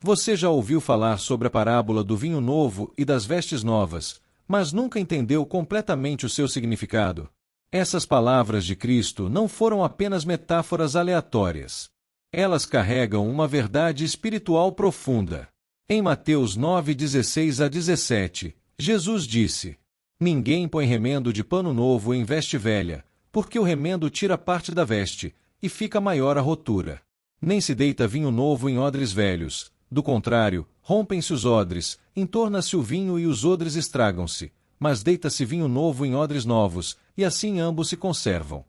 Você já ouviu falar sobre a parábola do vinho novo e das vestes novas, mas nunca entendeu completamente o seu significado? Essas palavras de Cristo não foram apenas metáforas aleatórias. Elas carregam uma verdade espiritual profunda. Em Mateus 9:16-17, Jesus disse: Ninguém põe remendo de pano novo em veste velha, porque o remendo tira parte da veste, e fica maior a rotura. Nem se deita vinho novo em odres velhos, do contrário, rompem-se os odres, entorna-se o vinho e os odres estragam-se, mas deita-se vinho novo em odres novos, e assim ambos se conservam.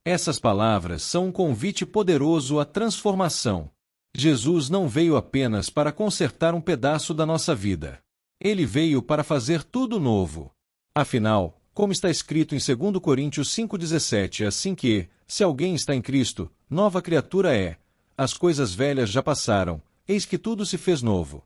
Essas palavras são um convite poderoso à transformação. Jesus não veio apenas para consertar um pedaço da nossa vida. Ele veio para fazer tudo novo. Afinal, como está escrito em 2 Coríntios 5,17, assim que, se alguém está em Cristo, nova criatura é. As coisas velhas já passaram, eis que tudo se fez novo.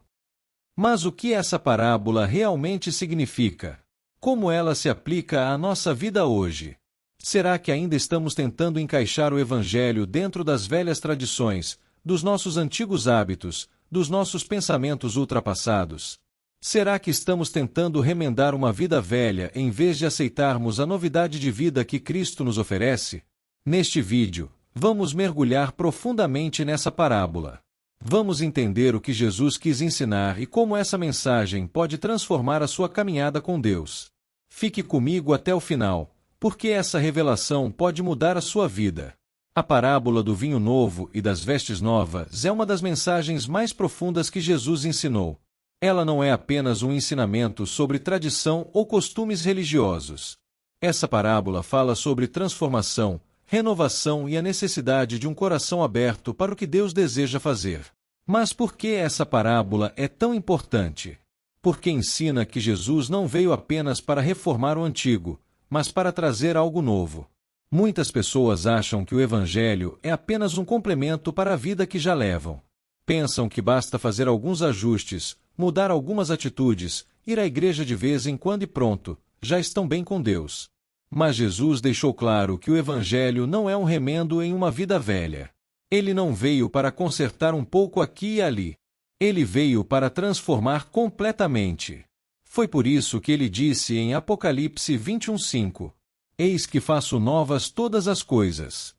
Mas o que essa parábola realmente significa? Como ela se aplica à nossa vida hoje? Será que ainda estamos tentando encaixar o Evangelho dentro das velhas tradições, dos nossos antigos hábitos, dos nossos pensamentos ultrapassados? Será que estamos tentando remendar uma vida velha em vez de aceitarmos a novidade de vida que Cristo nos oferece? Neste vídeo, vamos mergulhar profundamente nessa parábola. Vamos entender o que Jesus quis ensinar e como essa mensagem pode transformar a sua caminhada com Deus. Fique comigo até o final, porque essa revelação pode mudar a sua vida. A parábola do vinho novo e das vestes novas é uma das mensagens mais profundas que Jesus ensinou. Ela não é apenas um ensinamento sobre tradição ou costumes religiosos. Essa parábola fala sobre transformação, renovação e a necessidade de um coração aberto para o que Deus deseja fazer. Mas por que essa parábola é tão importante? Porque ensina que Jesus não veio apenas para reformar o antigo, mas para trazer algo novo. Muitas pessoas acham que o Evangelho é apenas um complemento para a vida que já levam. Pensam que basta fazer alguns ajustes, mudar algumas atitudes, ir à igreja de vez em quando e pronto, já estão bem com Deus. Mas Jesus deixou claro que o Evangelho não é um remendo em uma vida velha. Ele não veio para consertar um pouco aqui e ali. Ele veio para transformar completamente. Foi por isso que ele disse em Apocalipse 21:5: Eis que faço novas todas as coisas.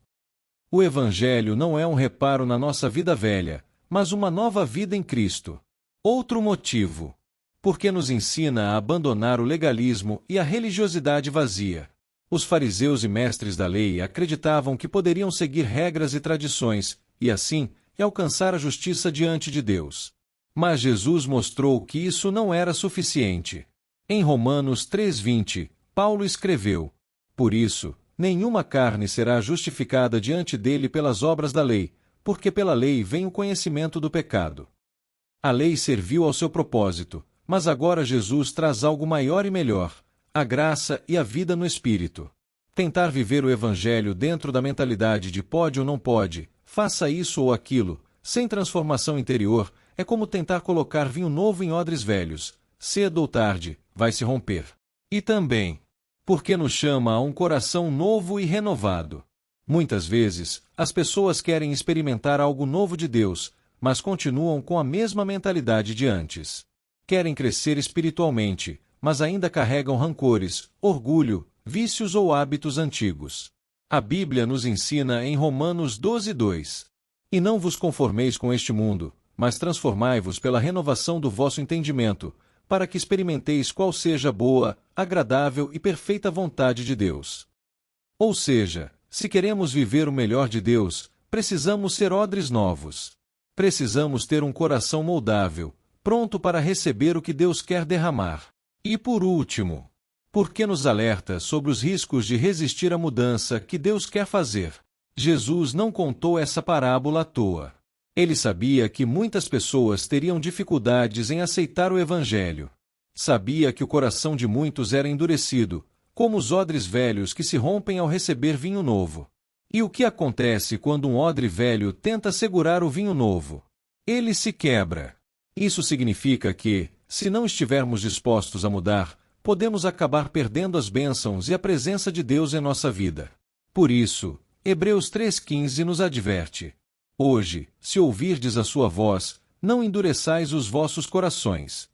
O Evangelho não é um reparo na nossa vida velha, mas uma nova vida em Cristo. Outro motivo. Porque nos ensina a abandonar o legalismo e a religiosidade vazia. Os fariseus e mestres da lei acreditavam que poderiam seguir regras e tradições, e assim, alcançar a justiça diante de Deus. Mas Jesus mostrou que isso não era suficiente. Em Romanos 3:20, Paulo escreveu: Por isso, nenhuma carne será justificada diante dele pelas obras da lei, porque pela lei vem o conhecimento do pecado. A lei serviu ao seu propósito, mas agora Jesus traz algo maior e melhor: a graça e a vida no Espírito. Tentar viver o Evangelho dentro da mentalidade de pode ou não pode, faça isso ou aquilo, sem transformação interior, é como tentar colocar vinho novo em odres velhos. Cedo ou tarde, vai se romper. E também, porque nos chama a um coração novo e renovado. Muitas vezes, as pessoas querem experimentar algo novo de Deus, mas continuam com a mesma mentalidade de antes. Querem crescer espiritualmente, mas ainda carregam rancores, orgulho, vícios ou hábitos antigos. A Bíblia nos ensina em Romanos 12:2: E não vos conformeis com este mundo, mas transformai-vos pela renovação do vosso entendimento, para que experimenteis qual seja a boa, agradável e perfeita vontade de Deus. Ou seja, se queremos viver o melhor de Deus, precisamos ser odres novos. Precisamos ter um coração moldável, pronto para receber o que Deus quer derramar. E por último, porque nos alerta sobre os riscos de resistir à mudança que Deus quer fazer. Jesus não contou essa parábola à toa. Ele sabia que muitas pessoas teriam dificuldades em aceitar o Evangelho. Sabia que o coração de muitos era endurecido, como os odres velhos que se rompem ao receber vinho novo. E o que acontece quando um odre velho tenta segurar o vinho novo? Ele se quebra. Isso significa que, se não estivermos dispostos a mudar, podemos acabar perdendo as bênçãos e a presença de Deus em nossa vida. Por isso, Hebreus 3:15 nos adverte: Hoje, se ouvirdes a sua voz, não endureçais os vossos corações.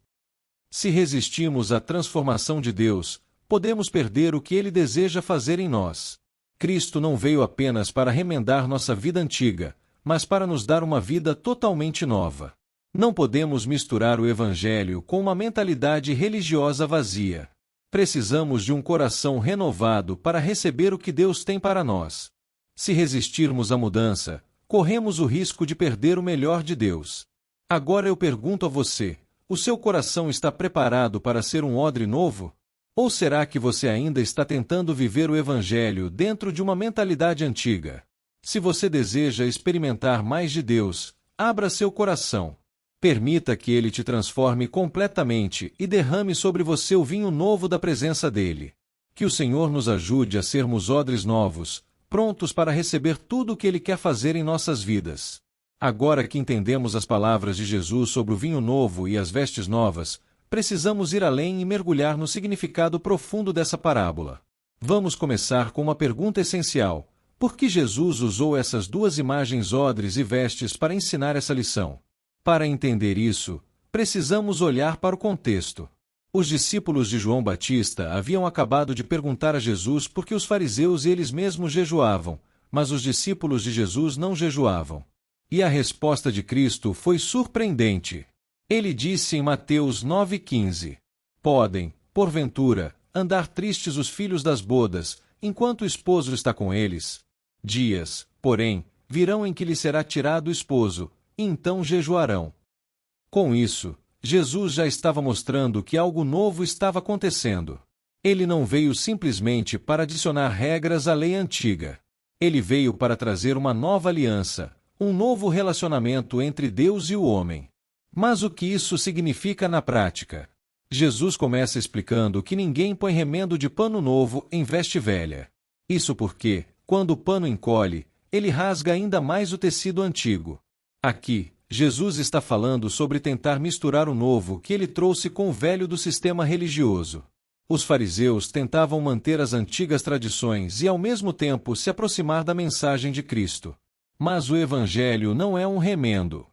Se resistirmos à transformação de Deus, podemos perder o que Ele deseja fazer em nós. Cristo não veio apenas para remendar nossa vida antiga, mas para nos dar uma vida totalmente nova. Não podemos misturar o Evangelho com uma mentalidade religiosa vazia. Precisamos de um coração renovado para receber o que Deus tem para nós. Se resistirmos à mudança, corremos o risco de perder o melhor de Deus. Agora eu pergunto a você: o seu coração está preparado para ser um odre novo? Ou será que você ainda está tentando viver o Evangelho dentro de uma mentalidade antiga? Se você deseja experimentar mais de Deus, abra seu coração. Permita que Ele te transforme completamente e derrame sobre você o vinho novo da presença dEle. Que o Senhor nos ajude a sermos odres novos, prontos para receber tudo o que Ele quer fazer em nossas vidas. Agora que entendemos as palavras de Jesus sobre o vinho novo e as vestes novas, precisamos ir além e mergulhar no significado profundo dessa parábola. Vamos começar com uma pergunta essencial: por que Jesus usou essas duas imagens, odres e vestes, para ensinar essa lição? Para entender isso, precisamos olhar para o contexto. Os discípulos de João Batista haviam acabado de perguntar a Jesus por que os fariseus e eles mesmos jejuavam, mas os discípulos de Jesus não jejuavam. E a resposta de Cristo foi surpreendente. Ele disse em Mateus 9,15: podem, porventura, andar tristes os filhos das bodas, enquanto o esposo está com eles? Dias, porém, virão em que lhe será tirado o esposo, e então jejuarão. Com isso, Jesus já estava mostrando que algo novo estava acontecendo. Ele não veio simplesmente para adicionar regras à lei antiga. Ele veio para trazer uma nova aliança, um novo relacionamento entre Deus e o homem. Mas o que isso significa na prática? Jesus começa explicando que ninguém põe remendo de pano novo em veste velha. Isso porque, quando o pano encolhe, ele rasga ainda mais o tecido antigo. Aqui, Jesus está falando sobre tentar misturar o novo que ele trouxe com o velho do sistema religioso. Os fariseus tentavam manter as antigas tradições e ao mesmo tempo se aproximar da mensagem de Cristo. Mas o Evangelho não é um remendo.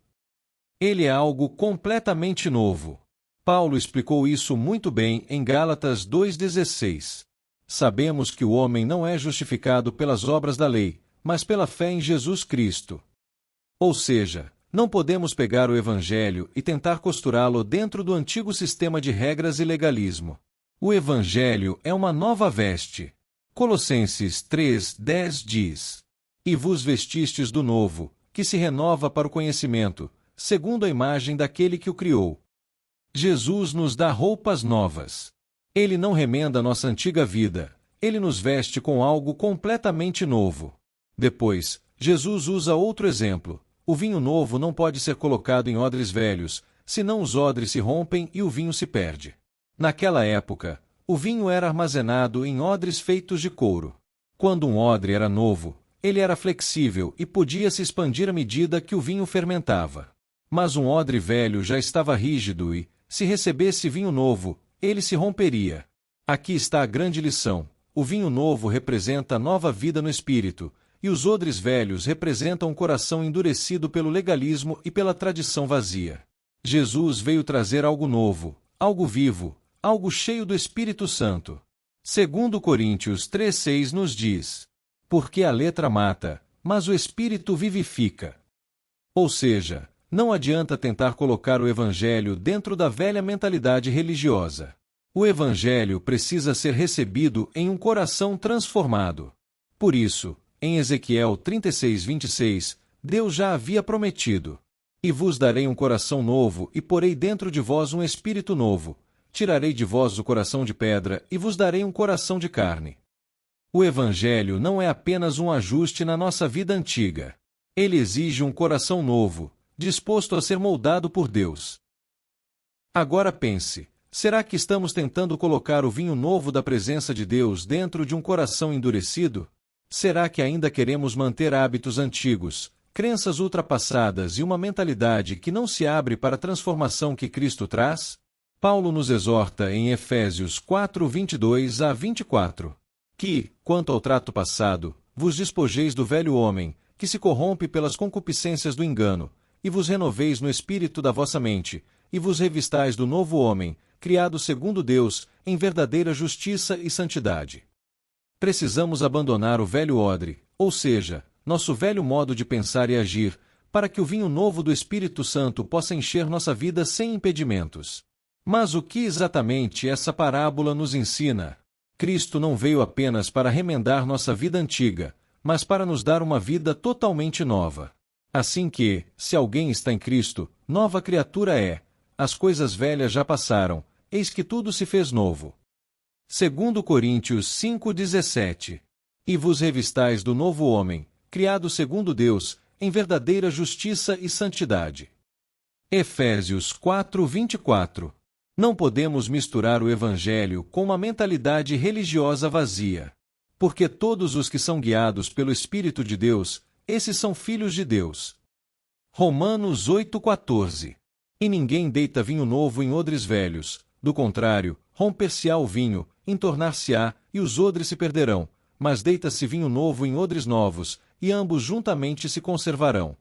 Ele é algo completamente novo. Paulo explicou isso muito bem em Gálatas 2,16. Sabemos que o homem não é justificado pelas obras da lei, mas pela fé em Jesus Cristo. Ou seja, não podemos pegar o Evangelho e tentar costurá-lo dentro do antigo sistema de regras e legalismo. O Evangelho é uma nova veste. Colossenses 3,10 diz: e vos vestistes do novo, que se renova para o conhecimento, segundo a imagem daquele que o criou. Jesus nos dá roupas novas. Ele não remenda nossa antiga vida, ele nos veste com algo completamente novo. Depois, Jesus usa outro exemplo: o vinho novo não pode ser colocado em odres velhos, senão os odres se rompem e o vinho se perde. Naquela época, o vinho era armazenado em odres feitos de couro. Quando um odre era novo, ele era flexível e podia se expandir à medida que o vinho fermentava. Mas um odre velho já estava rígido e, se recebesse vinho novo, ele se romperia. Aqui está a grande lição: o vinho novo representa nova vida no espírito, e os odres velhos representam um coração endurecido pelo legalismo e pela tradição vazia. Jesus veio trazer algo novo, algo vivo, algo cheio do Espírito Santo. 2 Coríntios 3,6 nos diz: porque a letra mata, mas o Espírito vivifica. Ou seja, não adianta tentar colocar o Evangelho dentro da velha mentalidade religiosa. O Evangelho precisa ser recebido em um coração transformado. Por isso, em Ezequiel 36:26, Deus já havia prometido: e vos darei um coração novo e porei dentro de vós um espírito novo. Tirarei de vós o coração de pedra e vos darei um coração de carne. O Evangelho não é apenas um ajuste na nossa vida antiga. Ele exige um coração novo, disposto a ser moldado por Deus. Agora pense: será que estamos tentando colocar o vinho novo da presença de Deus dentro de um coração endurecido? Será que ainda queremos manter hábitos antigos, crenças ultrapassadas e uma mentalidade que não se abre para a transformação que Cristo traz? Paulo nos exorta em Efésios 4:22-24. Que, quanto ao trato passado, vos despojeis do velho homem, que se corrompe pelas concupiscências do engano, e vos renoveis no espírito da vossa mente, e vos revistais do novo homem, criado segundo Deus, em verdadeira justiça e santidade. Precisamos abandonar o velho odre, ou seja, nosso velho modo de pensar e agir, para que o vinho novo do Espírito Santo possa encher nossa vida sem impedimentos. Mas o que exatamente essa parábola nos ensina? Cristo não veio apenas para remendar nossa vida antiga, mas para nos dar uma vida totalmente nova. Assim que, se alguém está em Cristo, nova criatura é. As coisas velhas já passaram, eis que tudo se fez novo. 2 Coríntios 5,17. E vos revistais do novo homem, criado segundo Deus, em verdadeira justiça e santidade. Efésios 4:24. Não podemos misturar o Evangelho com uma mentalidade religiosa vazia. Porque todos os que são guiados pelo Espírito de Deus, esses são filhos de Deus. Romanos 8,14. E ninguém deita vinho novo em odres velhos, do contrário, romper-se-á o vinho, entornar-se-á, e os odres se perderão, mas deita-se vinho novo em odres novos, e ambos juntamente se conservarão.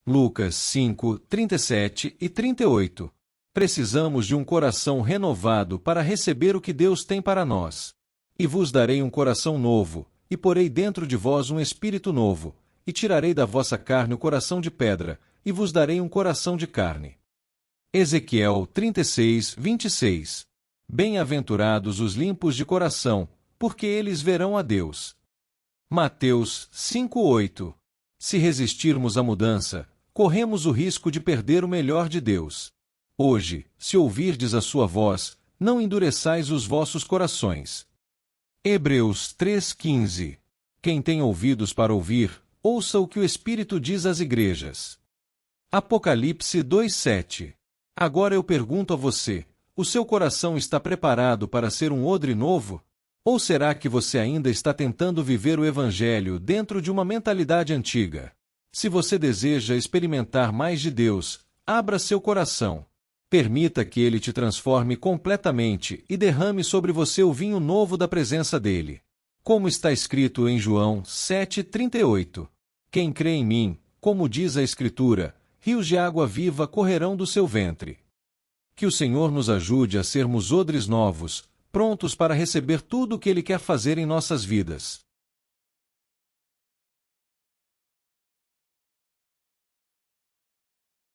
Lucas 5, 37 e 38. Precisamos de um coração renovado para receber o que Deus tem para nós. E vos darei um coração novo, e porei dentro de vós um espírito novo, e tirarei da vossa carne o coração de pedra, e vos darei um coração de carne. Ezequiel 36, 26. Bem-aventurados os limpos de coração, porque eles verão a Deus. Mateus 5:8. Se resistirmos à mudança, corremos o risco de perder o melhor de Deus. Hoje, se ouvirdes a sua voz, não endureçais os vossos corações. Hebreus 3:15. Quem tem ouvidos para ouvir, ouça o que o Espírito diz às igrejas. Apocalipse 2:7. Agora eu pergunto a você, o seu coração está preparado para ser um odre novo? Ou será que você ainda está tentando viver o Evangelho dentro de uma mentalidade antiga? Se você deseja experimentar mais de Deus, abra seu coração. Permita que Ele te transforme completamente e derrame sobre você o vinho novo da presença dEle. Como está escrito em João 7,38. Quem crê em mim, como diz a Escritura, rios de água viva correrão do seu ventre. Que o Senhor nos ajude a sermos odres novos, prontos para receber tudo o que Ele quer fazer em nossas vidas.